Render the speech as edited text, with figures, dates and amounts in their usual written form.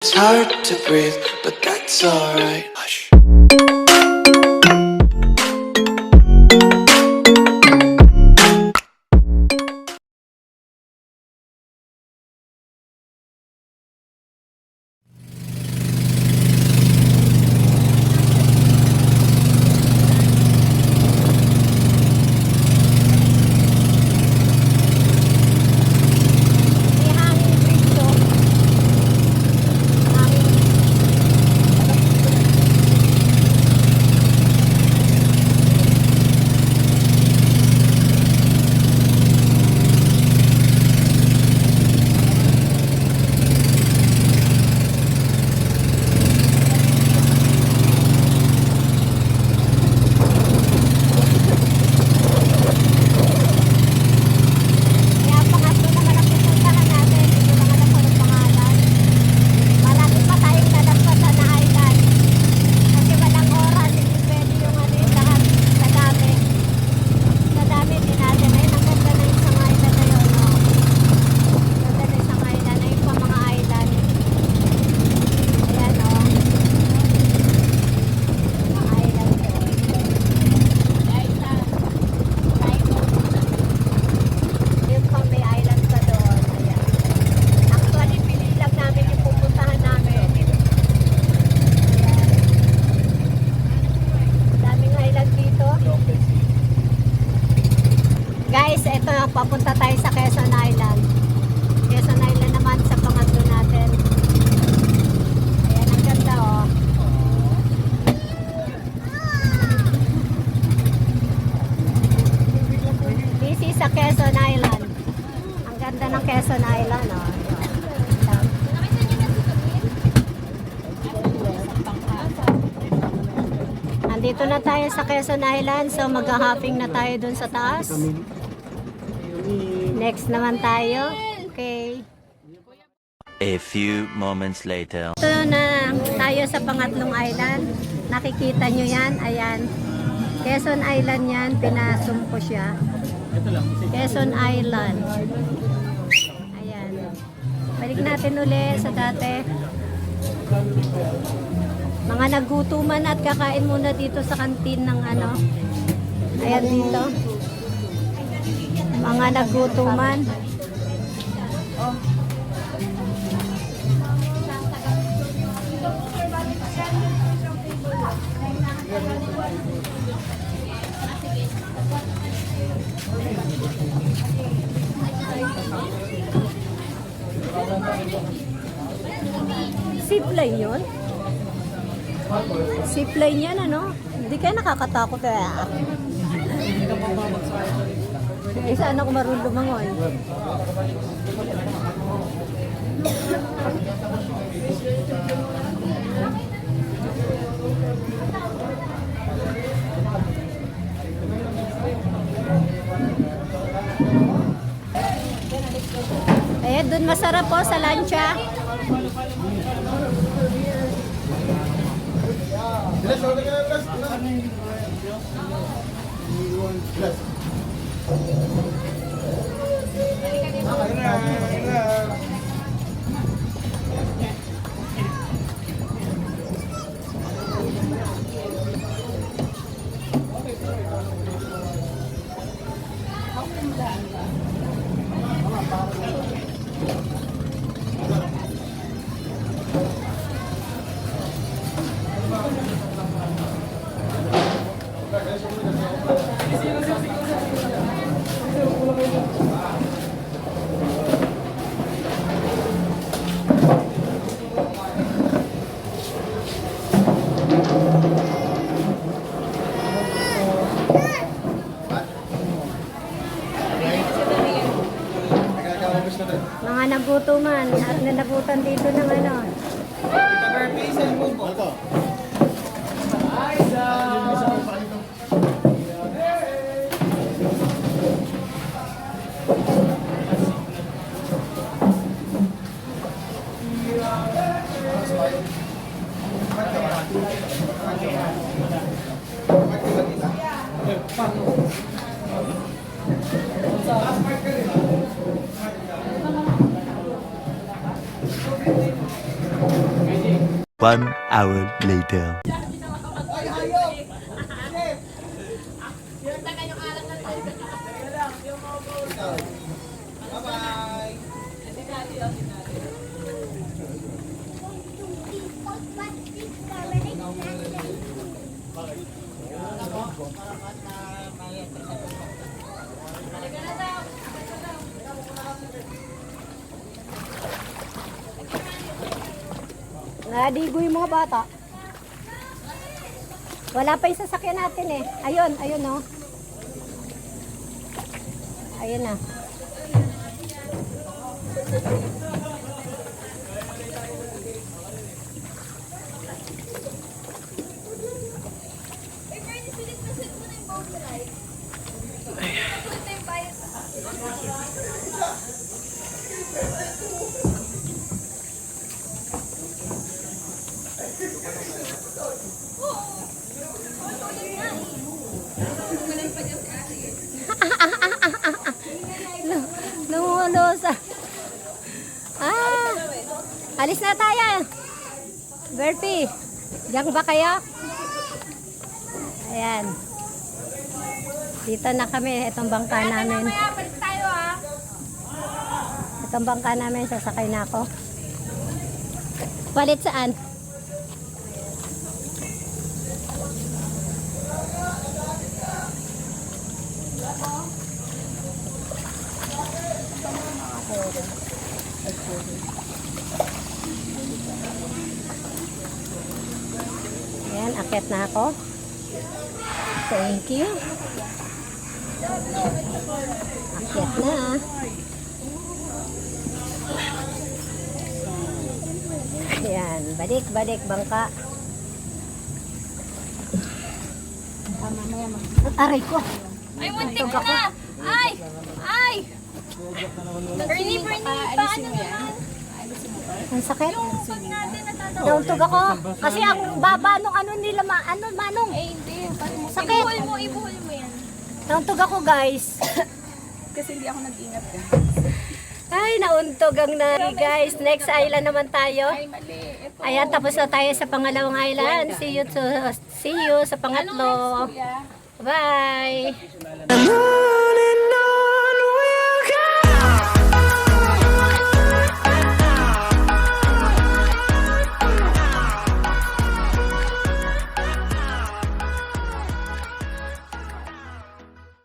It's hard to breathe, but that's alright. Hush. May hangin dito. Hangin. Kaya pangatlo naman ang pupuntahan natin. Hindi ko naman alam kung anong pangalan. Malapit pa tayong lalaspatan na island. Kasi walang oras. Hindi pwede yung ano yung lahat sa dami. Sa dami din natin. Ayun, ang ganda na yung isang island na yun. Oh. Ang ganda na isang island. Ayun pa mga island. Ayan o. Oh. Mga island yun. Yung pang may island pa doon. Ayan. Actually, pinili lang namin yung pupuntahan namin. Ayan. Daming island dito. Guys, eto, papunta tayo sa Quezon Island. Quezon Island naman sa pangatlo natin. Ayan, ang ganda oh. This is sa Quezon Island. Ang ganda ng Quezon Island oh. Ayan. Nandito na tayo sa Quezon Island, so mag-hopping na tayo dun sa taas. Next naman tayo. Okay. A few moments later. Ito na tayo sa pangatlong island. Nakikita nyo yan. Ayan. Quezon Island yan. Pinasum ko siya. Quezon Island. Ayan. Balik natin uli sa dati. Mga nagutuman at kakain muna dito sa kantin ng ano. Ayan dito. Mga nagutuman. Zipline yun? Zipline yan ano? Hindi kayo nakakatakot eh. Eh, saan ako marunong lumangoy? Eh, dun masarap po sa lancha. Mga nagutuman at nanabutan dito ng ano. 1 hour later. Nadigoy yung mga bata. Wala pa yung sasakyan natin eh. Ayun, ayun oh. Ayun na. Lumulosa. Alis na tayo. Bertie, diyan ba kayo? Ayan. Dito na kami. Itong bangka namin. Itong bangka namin. Sasakay na ako. Palit saan? Ayan, akyat na ako. Thank you. Akyat na. Ayan, balik bangka. Aray ko. Ay, muntik na! Ay! Ay! Bernie, paano naman? Ang sakit. Pag natin natatawa. Nauntog ako. Kasi ang baba nung ano nila, manong. Eh, hindi. Sakit. Ibuhol mo yan. Nauntog ako, guys. Kasi hindi ako nag-ingat ka. Ay, nauntog ang nari, guys. Next island naman tayo. Ay, mali. Ito. Ayan, tapos na tayo sa pangalawang island. See you sa pangatlo. Kuya. Bye!